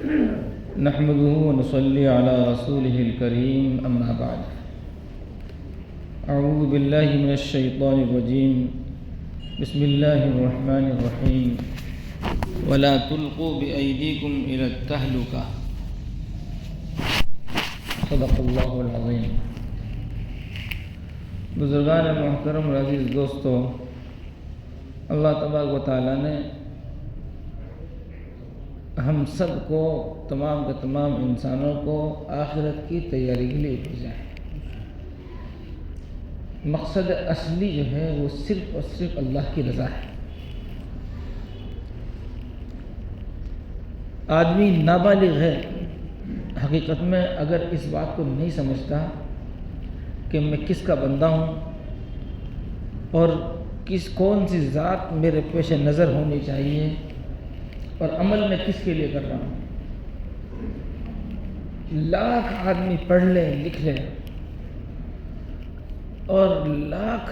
نحمده ونصلي على رسوله الكريم أما بعد أعوذ بالله من الشيطان الرجيم بسم الله الرحمن الرحيم ولا تلقوا بأيديكم إلى التهلكة صدق اللہ العظیم۔ بزرگان محترم اور عزیز دوستو، اللہ تبارک و تعالیٰ نے ہم سب کو، تمام کے تمام انسانوں کو آخرت کی تیاری کے لیے بھیجا ہے۔ مقصد اصلی جو ہے وہ صرف اور صرف اللہ کی رضا ہے۔ آدمی نابالغ ہے حقیقت میں اگر اس بات کو نہیں سمجھتا کہ میں کس کا بندہ ہوں اور کون سی ذات میرے پیش نظر ہونی چاہیے اور عمل میں کس کے لیے کر رہا ہوں۔ لاکھ آدمی پڑھ لے لکھ لے اور لاکھ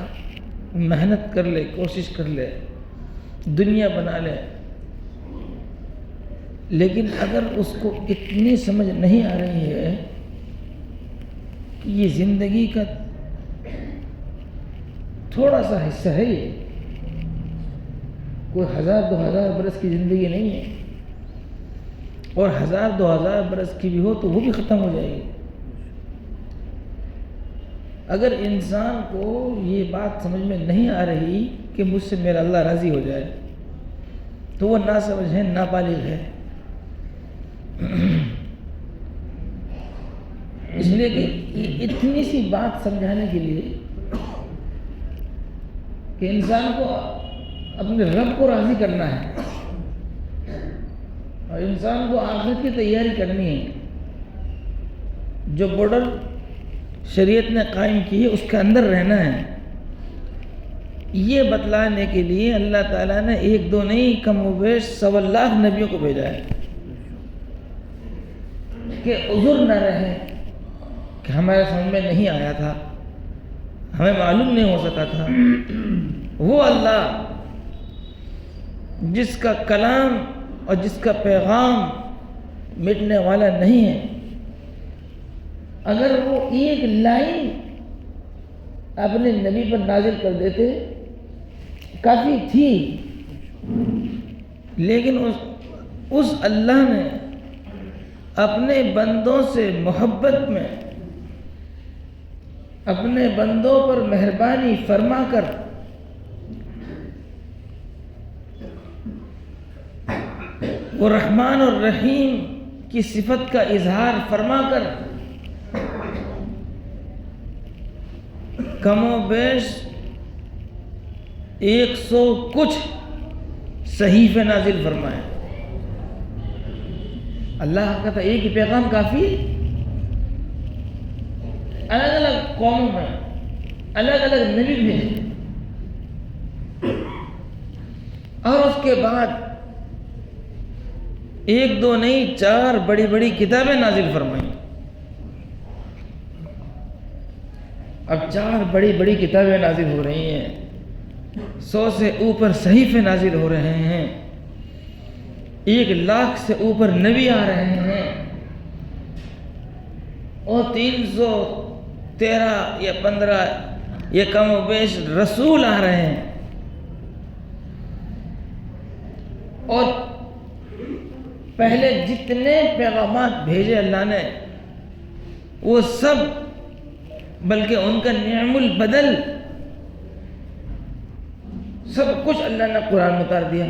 محنت کر لے، کوشش کر لے، دنیا بنا لے، لیکن اگر اس کو اتنی سمجھ نہیں آ رہی ہے کہ یہ زندگی کا تھوڑا سا حصہ ہے، یہ کوئی 1000-2000 برس کی زندگی نہیں ہے، اور 1000-2000 برس کی بھی ہو تو وہ بھی ختم ہو جائے گی۔ اگر انسان کو یہ بات سمجھ میں نہیں آ رہی کہ مجھ سے میرا اللہ راضی ہو جائے تو وہ ناسمجھ ہے، نابالغ ہے۔ اس لیے کہ اتنی سی بات سمجھانے کے لیے کہ انسان کو اپنے رب کو راضی کرنا ہے اور انسان کو آخرت کی تیاری کرنی ہے، جو بارڈر شریعت نے قائم کی ہے اس کے اندر رہنا ہے، یہ بتلانے کے لیے اللہ تعالیٰ نے 1-2 نہیں کم و بیش 1.25 لاکھ نبیوں کو بھیجا ہے کہ عذر نہ رہے کہ ہمارے سمجھ میں نہیں آیا تھا، ہمیں معلوم نہیں ہو سکا تھا۔ وہ اللہ جس کا کلام اور جس کا پیغام مٹنے والا نہیں ہے، اگر وہ ایک لائن اپنے نبی پر نازل کر دیتے کافی تھی، لیکن اس اللہ نے اپنے بندوں سے محبت میں اپنے بندوں پر مہربانی فرما کر وہ رحمان اور رحیم کی صفت کا اظہار فرما کر کم و بیش 100 کچھ صحیفے نازل فرمائے۔ اللہ کہتا ایک ہی پیغام کافی، الگ الگ قوموں میں الگ الگ نبی بھیجے، اور اس کے بعد 1-2 نہیں 4 بڑی بڑی کتابیں نازل فرمائیں۔ اب 4 بڑی بڑی کتابیں نازل ہو رہی ہیں، 100 سے اوپر صحیفے نازل ہو رہے ہیں، 1 لاکھ سے اوپر نبی آ رہے ہیں، اور 313 یا 15 یہ کم و بیش رسول آ رہے ہیں، اور پہلے جتنے پیغامات بھیجے اللہ نے وہ سب، بلکہ ان کا نعم البدل سب کچھ اللہ نے قرآن میں اتار دیا۔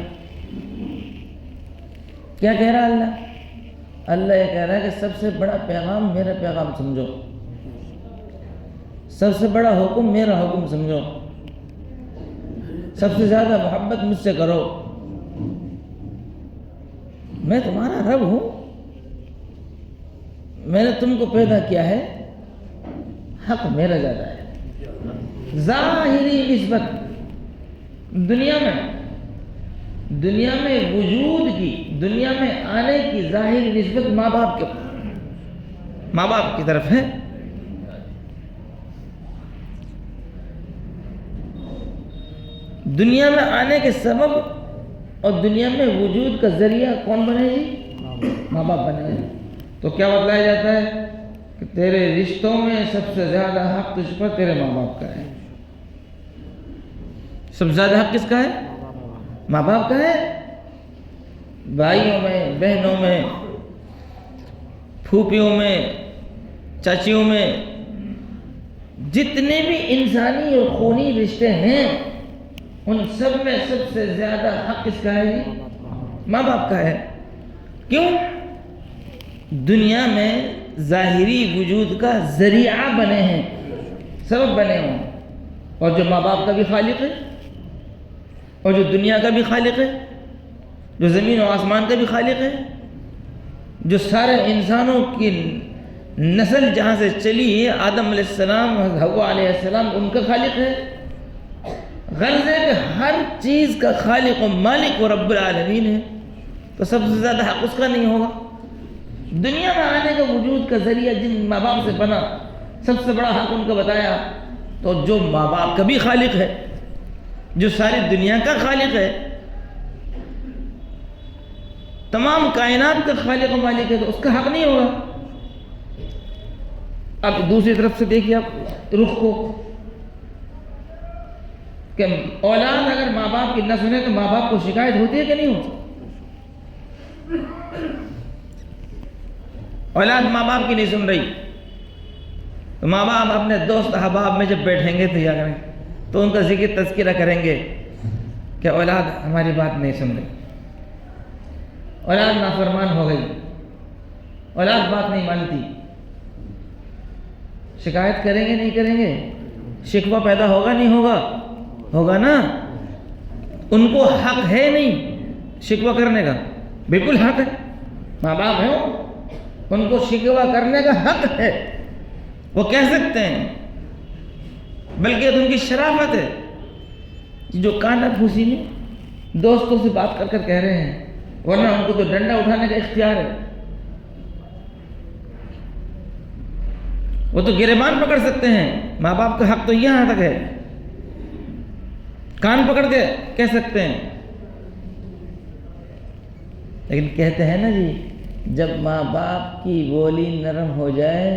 کیا کہہ رہا اللہ؟ اللہ یہ کہہ رہا ہے کہ سب سے بڑا پیغام میرا پیغام سمجھو، سب سے بڑا حکم میرا حکم سمجھو، سب سے زیادہ محبت مجھ سے کرو، میں تمہارا رب ہوں، میں نے تم کو پیدا کیا ہے، حق میرا زیادہ ہے۔ ظاہری نسبت دنیا میں وجود کی، دنیا میں آنے کی ظاہری نسبت ماں باپ کی طرف ہے، دنیا میں آنے کے سبب اور دنیا میں وجود کا ذریعہ کون بنے گی؟ ماں باپ بنے ہیں تو کیا بتلایا جاتا ہے کہ تیرے رشتوں میں سب سے زیادہ حق تجھ پر تیرے ماں باپ کا ہے. سب سے زیادہ حق کس کا ہے؟ ماں باپ کا ہے. بھائیوں میں، بہنوں میں، پھوپھیوں میں، چاچیوں میں، جتنے بھی انسانی اور خونی رشتے ہیں ان سب میں سب سے زیادہ حق کس کا ہے؟ ماں باپ کا ہے. کیوں؟ دنیا میں ظاہری وجود کا ذریعہ بنے ہیں، سبب بنے ہیں، اور جو ماں باپ کا بھی خالق ہے اور جو دنیا کا بھی خالق ہے، جو زمین و آسمان کا بھی خالق ہے، جو سارے انسانوں کی نسل جہاں سے چلی ہے، آدم علیہ السلام، حوا علیہ السلام، ان کا خالق ہے. غرض ہے کہ ہر چیز کا خالق و مالک و رب العالمین ہے، تو سب سے زیادہ حق اس کا نہیں ہوگا؟ دنیا میں آنے کا وجود کا ذریعہ جن ماں باپ سے بنا، سب سے بڑا حق ان کا بتایا. تو جو ماں باپ کا بھی خالق ہے، جو ساری دنیا کا خالق ہے، تمام کائنات کا خالق و مالک ہے، تو اس کا حق نہیں ہوگا؟ اب دوسری طرف سے دیکھیے آپ رخ کو کہ اولاد اگر ماں باپ کی نہ سنے تو ماں باپ کو شکایت ہوتی ہے کہ نہیں ہوتی؟ اولاد ماں باپ کی نہیں سن رہی تو ماں باپ اپنے دوست احباب میں جب بیٹھیں گے تو ان کا ذکر تذکرہ کریں گے کہ اولاد ہماری بات نہیں سن رہی، اولاد نافرمان ہو گئی، اولاد بات نہیں مانتی. شکایت کریں گے نہیں کریں گے؟ شکوہ پیدا ہوگا نہیں ہوگا؟ ہوگا نا. ان کو حق ہے نہیں شکوہ کرنے کا؟ بالکل حق ہے. ماں باپ ہیں ان کو شکوہ کرنے کا حق ہے، وہ کہہ سکتے ہیں، بلکہ ان کی شرافت ہے. جو کانا پھوسی میں دوستوں سے بات کر کہہ رہے ہیں، ورنہ ان کو تو ڈنڈا اٹھانے کا اختیار ہے. وہ تو گریبان پکڑ سکتے ہیں. ماں باپ کا حق تو یہاں تک ہے، کان پکڑ کے کہہ سکتے ہیں. لیکن کہتے ہیں نا جی، جب ماں باپ کی بولی نرم ہو جائے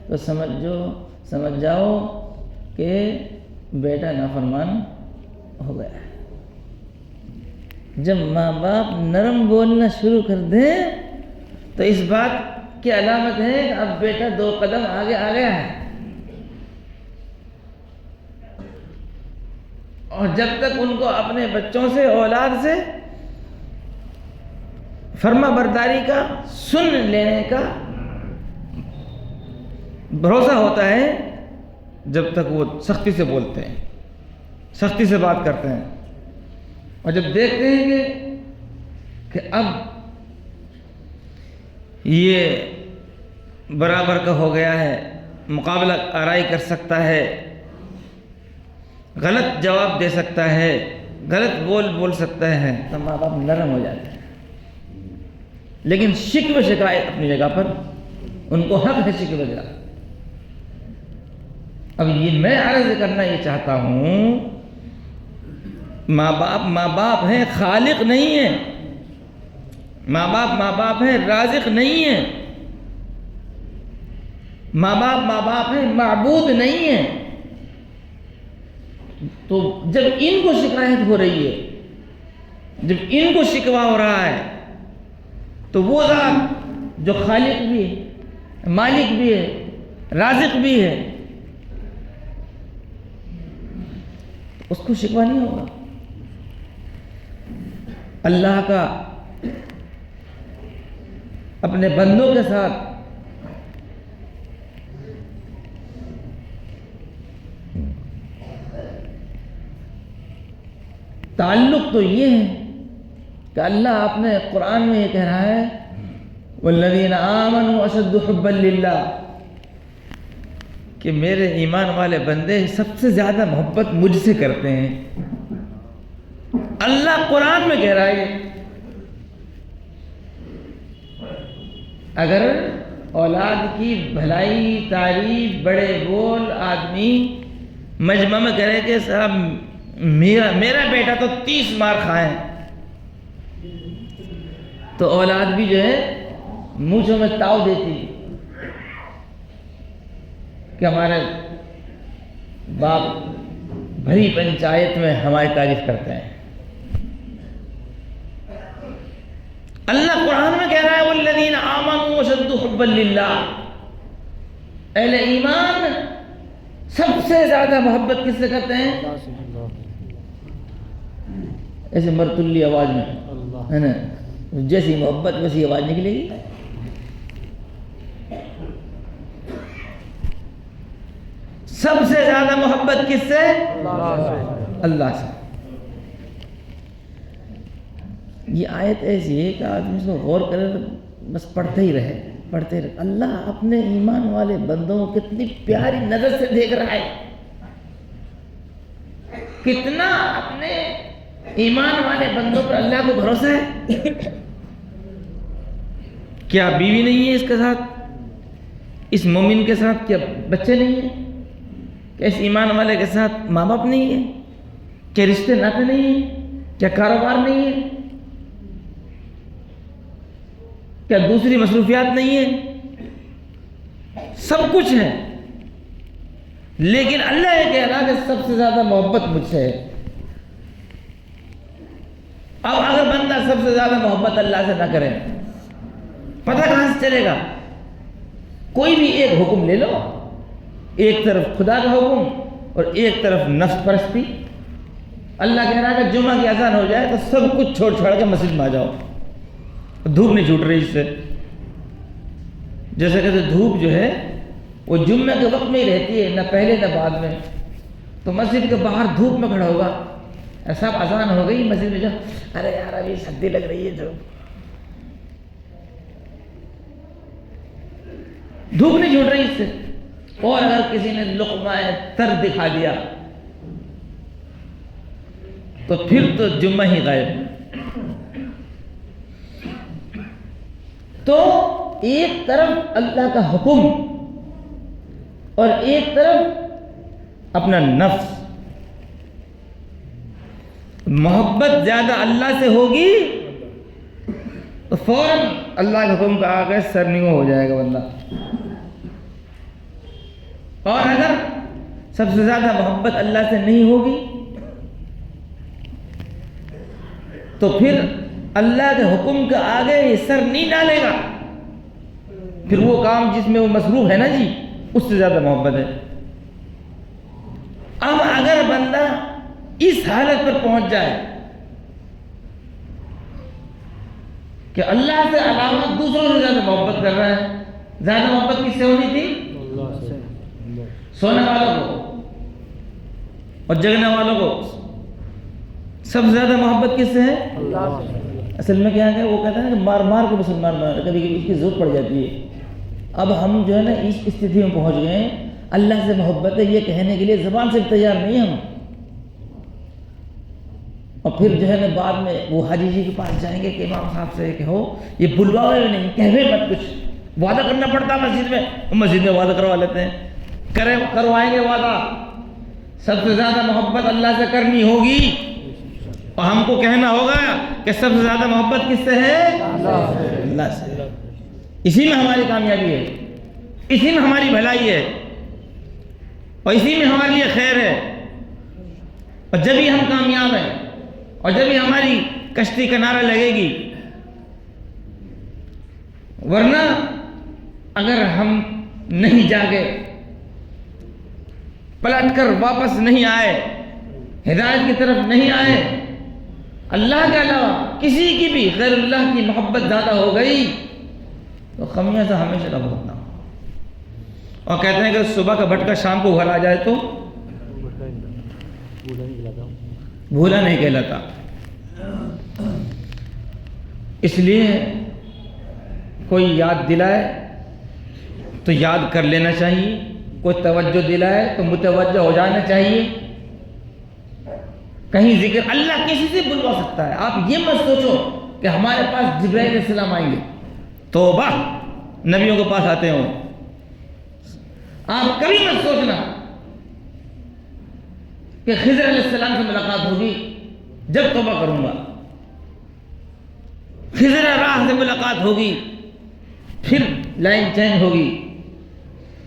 تو سمجھ جاؤ کہ بیٹا نافرمان ہو گیا ہے. جب ماں باپ نرم بولنا شروع کر دیں تو اس بات کی علامت ہے کہ اب بیٹا 2 قدم آگے آ گیا ہے. اور جب تک ان کو اپنے بچوں سے، اولاد سے فرما برداری کا، سن لینے کا بھروسہ ہوتا ہے، جب تک وہ سختی سے بولتے ہیں، سختی سے بات کرتے ہیں. اور جب دیکھتے ہیں کہ اب یہ برابر کا ہو گیا ہے، مقابلہ آرائی کر سکتا ہے، غلط جواب دے سکتا ہے، غلط بول سکتا ہے، تو ماں باپ نرم ہو جاتے ہیں. لیکن شکوہ شکایت اپنی جگہ پر، ان کو حق ہے شکوہ شکایت. اب یہ میں عرض کرنا یہ چاہتا ہوں، ماں باپ ہیں، خالق نہیں ہیں. ماں باپ ہیں، رازق نہیں ہیں. ماں باپ ہیں، معبود نہیں ہیں. تو جب ان کو شکایت ہو رہی ہے، جب ان کو شکوہ ہو رہا ہے، تو وہ ذات جو خالق بھی ہے، مالک بھی ہے، رازق بھی ہے، اس کو شکوہ نہیں ہوگا. اللہ کا اپنے بندوں کے ساتھ تعلق تو یہ ہے کہ اللہ اپنے قرآن میں یہ کہہ رہا ہے والذین آمنوا اشد حبا للہ، کہ میرے ایمان والے بندے سب سے زیادہ محبت مجھ سے کرتے ہیں. اللہ قرآن میں کہہ رہا ہے. اگر اولاد کی بھلائی، تعریف، بڑے بول آدمی مجمع میں کہہ رہے کہ صاحب میرا بیٹا تو 30 مار کھائے، تو اولاد بھی جو ہے مونچھوں میں تاؤ دیتی کہ ہمارے باپ بھری پنچایت میں ہماری تعریف کرتے ہیں. اللہ قرآن میں کہہ رہا ہے والذین آمنوا اشد حبا للہ، اہل ایمان سب سے زیادہ محبت کس سے کرتے ہیں؟ ایسے مرتلی آواز میں ہے نا، جیسی محبت ویسی آواز نکلے گی. سب سے زیادہ محبت کس سے؟ اللہ سے. یہ آیت ایسی ہے کہ آدمی اس کو غور کرے بس پڑھتے ہی رہے. اللہ اپنے ایمان والے بندوں کو کتنی پیاری نظر سے دیکھ رہا ہے، کتنا اپنے ایمان والے بندوں پر اللہ کو بھروسہ ہے. کیا بیوی نہیں ہے اس کے ساتھ، اس مومن کے ساتھ؟ کیا بچے نہیں ہیں؟ کیا اس ایمان والے کے ساتھ ماں باپ نہیں ہے؟ کیا رشتے ناتے نہیں ہیں؟ کیا کاروبار نہیں ہے؟ کیا دوسری مصروفیات نہیں ہیں؟ سب کچھ ہے، لیکن اللہ یہ کہہ رہا کہ سب سے زیادہ محبت مجھ سے ہے. اب اگر بندہ سب سے زیادہ محبت اللہ سے نہ کرے، پتہ کہاں سے چلے گا؟ کوئی بھی ایک حکم لے لو، ایک طرف خدا کا حکم اور ایک طرف نفس پرستی. اللہ کہہ رہا ہے کہ جمعہ کی اذان ہو جائے تو سب کچھ چھوڑ چھاڑ کے مسجد میں آ جاؤ. دھوپ نہیں چھوٹ رہی اس سے. جیسے کہ دھوپ جو ہے وہ جمعہ کے وقت میں ہی رہتی ہے، نہ پہلے نہ بعد میں. تو مسجد کے باہر دھوپ میں کھڑا ہوگا، ایسا اذان ہو گئی مسجد میں، جو ارے یار ابھی سردی لگ رہی ہے، دھوپ نہیں چھوٹ رہی اس سے. اور اگر کسی نے لقمہ تر دکھا دیا تو پھر تو جمعہ ہی غائب. تو ایک طرف اللہ کا حکم اور ایک طرف اپنا نفس. محبت زیادہ اللہ سے ہوگی تو فوراً اللہ کے حکم کا آگے سرنگو ہو جائے گا بندہ. اور اگر سب سے زیادہ محبت اللہ سے نہیں ہوگی تو پھر اللہ کے حکم کے آگے یہ سر نہیں ڈالے گا. پھر وہ کام جس میں وہ مصروف ہے نا جی، اس سے زیادہ محبت ہے. اب اگر بندہ اس حالت پر پہنچ جائے کہ اللہ سے علاوہ دوسروں سے زیادہ محبت کر رہا ہے. زیادہ محبت کس سے ہونی تھی؟ سونے والوں کو اور جگنے والوں کو. سب سے زیادہ محبت کس سے ہے؟ اللہ سے. اصل میں کیا ہے، وہ کہتا ہے کہ مار مار کے مسلمان بنا، کبھی کبھی اس کی ضرورت پڑ جاتی ہے. اب ہم جو ہے نا اس استھتی میں پہنچ گئے ہیں، اللہ سے محبت ہے یہ کہنے کے لیے زبان سے تیار نہیں ہم. اور پھر جو ہے نا بعد میں وہ حاجی جی کے پاس جائیں گے کہ امام صاحب سے کہ ہو یہ بلواؤ نہیں، کہوے مت. کچھ وعدہ کرنا پڑتا مسجد میں، مسجد میں وعدہ کروا لیتے ہیں. کروائیں گے وعدہ. سب سے زیادہ محبت اللہ سے کرنی ہوگی اور ہم کو کہنا ہوگا کہ سب سے زیادہ محبت کس سے ہے؟ اللہ سے. اسی میں ہماری کامیابی ہے، اسی میں ہماری بھلائی ہے اور اسی میں ہمارے لیے خیر ہے. اور جب ہی ہم کامیاب ہیں اور جب ہی ہماری کشتی کنارے لگے گی. ورنہ اگر ہم نہیں جاگے، پلٹ کر واپس نہیں آئے، ہدایت کی طرف نہیں آئے، اللہ کے علاوہ کسی کی بھی غیر اللہ کی محبت زیادہ ہو گئی تو خمیازہ ہمیشہ کا بھگتنا. اور کہتے ہیں کہ صبح کا بھٹکا شام کو گھر آ جائے تو بھولا نہیں کہلاتا. اس لیے کوئی یاد دلائے تو یاد کر لینا چاہیے، کوئی توجہ دلائے تو متوجہ ہو جانا چاہیے. کہیں ذکر اللہ کسی سے بلوا سکتا ہے. آپ یہ مت سوچو کہ ہمارے پاس جبرائیل علیہ السلام آئیں گے، توبہ نبیوں کے پاس آتے ہوں. آپ کبھی مت سوچنا کہ خضر علیہ السلام سے ملاقات ہوگی جب توبہ کروں گا، خضر راہ سے ملاقات ہوگی پھر لائن چینج ہوگی.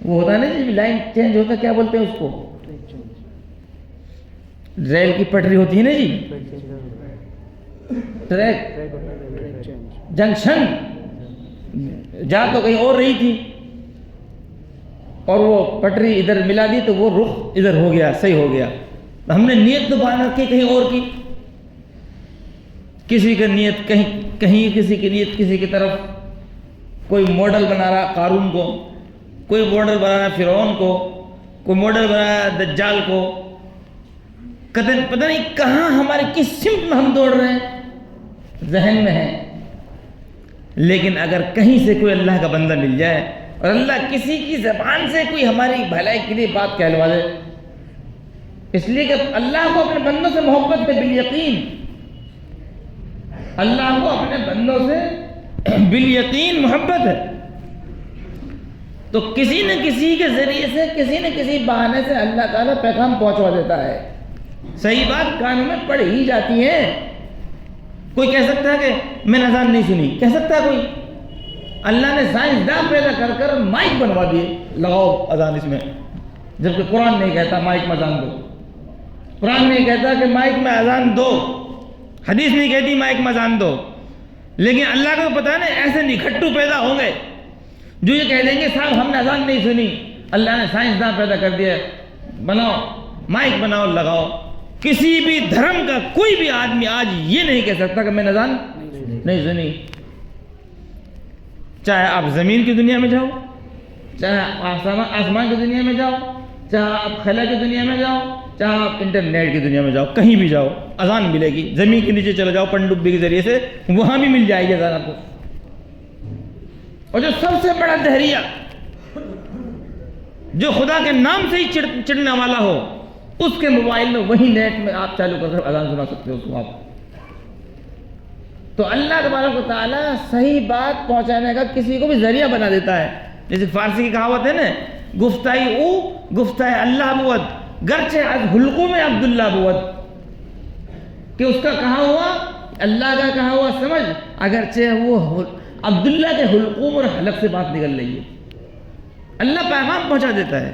وہ ہوتا ہے نا جب لائن چینج ہوتا ہے کیا بولتے ہیں اس کو؟ ریل کی پٹری ہوتی ہے نا جی, ٹریک جنکشن, جا تو کہیں اور رہی تھی اور وہ پٹری ادھر ملا دی تو وہ رخ ادھر ہو گیا, صحیح ہو گیا. ہم نے نیت تو بنا رکھی کہیں اور کی, کسی کا نیت کہیں کسی کی نیت کسی کی طرف. کوئی ماڈل بنا رہا قارون کو, کوئی ماڈل بنا رہا فرعون کو, کوئی ماڈل بنا رہا دجال کو. پتہ نہیں کہاں ہمارے کس سمت میں ہم دوڑ رہے ہیں, ذہن میں ہے. لیکن اگر کہیں سے کوئی اللہ کا بندہ مل جائے اور اللہ کسی کی زبان سے کوئی ہماری بھلائی کے لیے بات کہلوا دے, اس لیے کہ اللہ کو اپنے بندوں سے محبت ہے بالیقین, اللہ کو اپنے بندوں سے بالیقین محبت ہے. تو کسی نہ کسی کے ذریعے سے کسی نہ کسی بہانے سے اللہ تعالیٰ پیغام پہنچوا دیتا ہے. صحیح بات کانوں میں پڑ ہی جاتی ہے. کوئی کہہ سکتا ہے کہ میں نے اذان نہیں سنی, کہہ سکتا ہے کوئی؟ اللہ نے سائنسداں پیدا کر کر مائک بنوا دیے, لگاؤ اذان اس میں, جبکہ قرآن نہیں کہتا مائک میں اذان دو. قرآن نہیں کہتا کہ مائک میں اذان دو, حدیث نہیں کہتی مائک میں اذان دو. لیکن اللہ کو پتہ ہے نا ایسے نکھٹو پیدا ہوں گے جو یہ کہہ دیں گے صاحب ہم نے اذان نہیں سنی, اللہ نے سائنسداں پیدا کر دیا, بناؤ مائک بناؤ لگاؤ. کسی بھی دھرم کا کوئی بھی آدمی آج یہ نہیں کہہ سکتا کہ میں نے اذان نہیں سنی. چاہے آپ زمین کی دنیا میں جاؤ, چاہے آسمان کی دنیا میں جاؤ, چاہے آپ خلا کی دنیا میں جاؤ, چاہے آپ انٹرنیٹ کی دنیا میں جاؤ, کہیں بھی جاؤ اذان ملے گی. زمین کے نیچے چلے جاؤ پنڈبی کے ذریعے سے, وہاں بھی مل جائے گی اذان آپ کو. اور جو سب سے بڑا دہریہ جو خدا کے نام سے ہی چڑھنے والا ہو, اس کے موبائل میں وہی نیٹ میں آپ چالو کر اذان سنا سکتے ہو اس کو آپ. تو اللہ تبارک و تعالیٰ صحیح بات پہنچانے کا کسی کو بھی ذریعہ بنا دیتا ہے. جیسے فارسی کی کہاوت ہے نا, گفتائی او گفتائی اللہ بود, گرچہ از حلقوں میں عبداللہ بود, کہ اس کا کہا ہوا اللہ کا کہا ہوا سمجھ, اگرچہ وہ عبداللہ کے حلقوم اور حلق سے بات نکل رہی ہے, اللہ پیغام پہنچا دیتا ہے.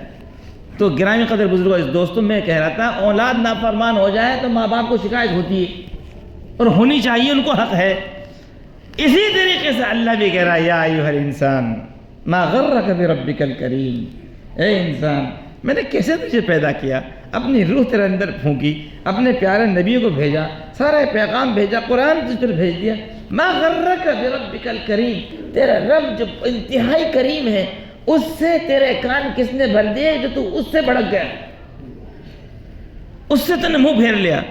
تو گرامی قدر بزرگوں اس دوستوں میں کہہ رہا تھا, اولاد نافرمان ہو جائے تو ماں باپ کو شکایت ہوتی ہے اور ہونی چاہیے, ان کو حق ہے. اسی طریقے سے اللہ بھی کہہ رہا ہے یا ایھا الانسان ما غرک بربک الکریم, اے انسان میں نے کیسے تجھے پیدا کیا, اپنی روح تیرے اندر پھونکی, اپنے پیارے نبی کو بھیجا, سارا پیغام بھیجا, قرآن تجھ پر بھیج دیا. ما غرک بربک الکریم, تیرا رب جو انتہائی کریم ہے اس سے تیرے کان کس نے بھر دیے جو تو اس سے بھڑک گیا, اس سے تو نے منہ پھیر لیا.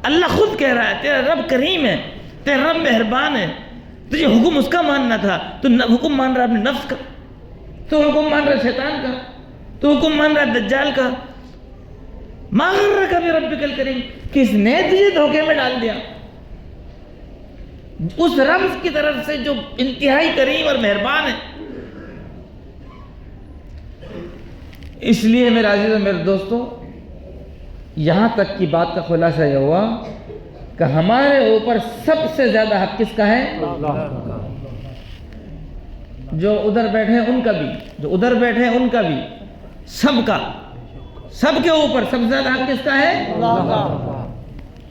اللہ خود کہہ رہا ہے تیرا رب کریم ہے, تیرا رب مہربان ہے, تجھے حکم اس کا ماننا تھا, تو حکم مان رہا اپنے نفس کا, تو حکم مان رہا شیطان کا, تو حکم مان رہا دجال کا. ما غرک بربک الکریم, کس نے تجھے دھوکے میں ڈال دیا؟ اس رب کی طرف سے جو انتہائی کریم اور مہربان ہے. اس لیے میرے عزیز اور میرے دوستو, یہاں تک کی بات کا خلاصہ یہ ہوا کہ ہمارے اوپر سب سے زیادہ حق کس کا ہے؟ جو ادھر بیٹھے ہیں ان کا بھی, جو ادھر بیٹھے ہیں ان کا بھی, سب کا, سب کے اوپر سب سے زیادہ حق کس کا ہے؟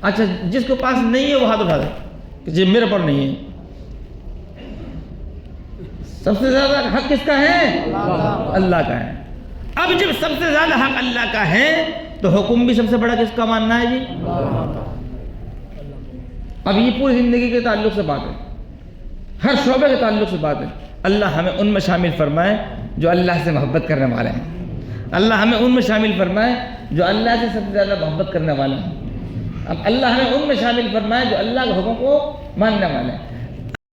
اچھا جس کے پاس نہیں ہے وہ ہاتھ اٹھا دے کہ جی میرے پر نہیں ہے. سب سے زیادہ حق کس کا ہے؟ اللہ کا ہے. اب جب سب سے زیادہ حق اللہ کا ہے تو حکم بھی سب سے بڑا کس کا ماننا ہے جی؟ اب یہ پوری زندگی کے تعلق سے بات ہے, ہر شعبے کے تعلق سے بات ہے. اللہ ہمیں ان میں شامل فرمائے جو اللہ سے محبت کرنے والے ہیں. اللہ ہمیں ان میں شامل فرمائے جو اللہ سے سب سے زیادہ محبت کرنے والے ہیں. اب اللہ ہمیں ان میں شامل فرمائے جو اللہ کے حکم کو ماننے والے ہیں.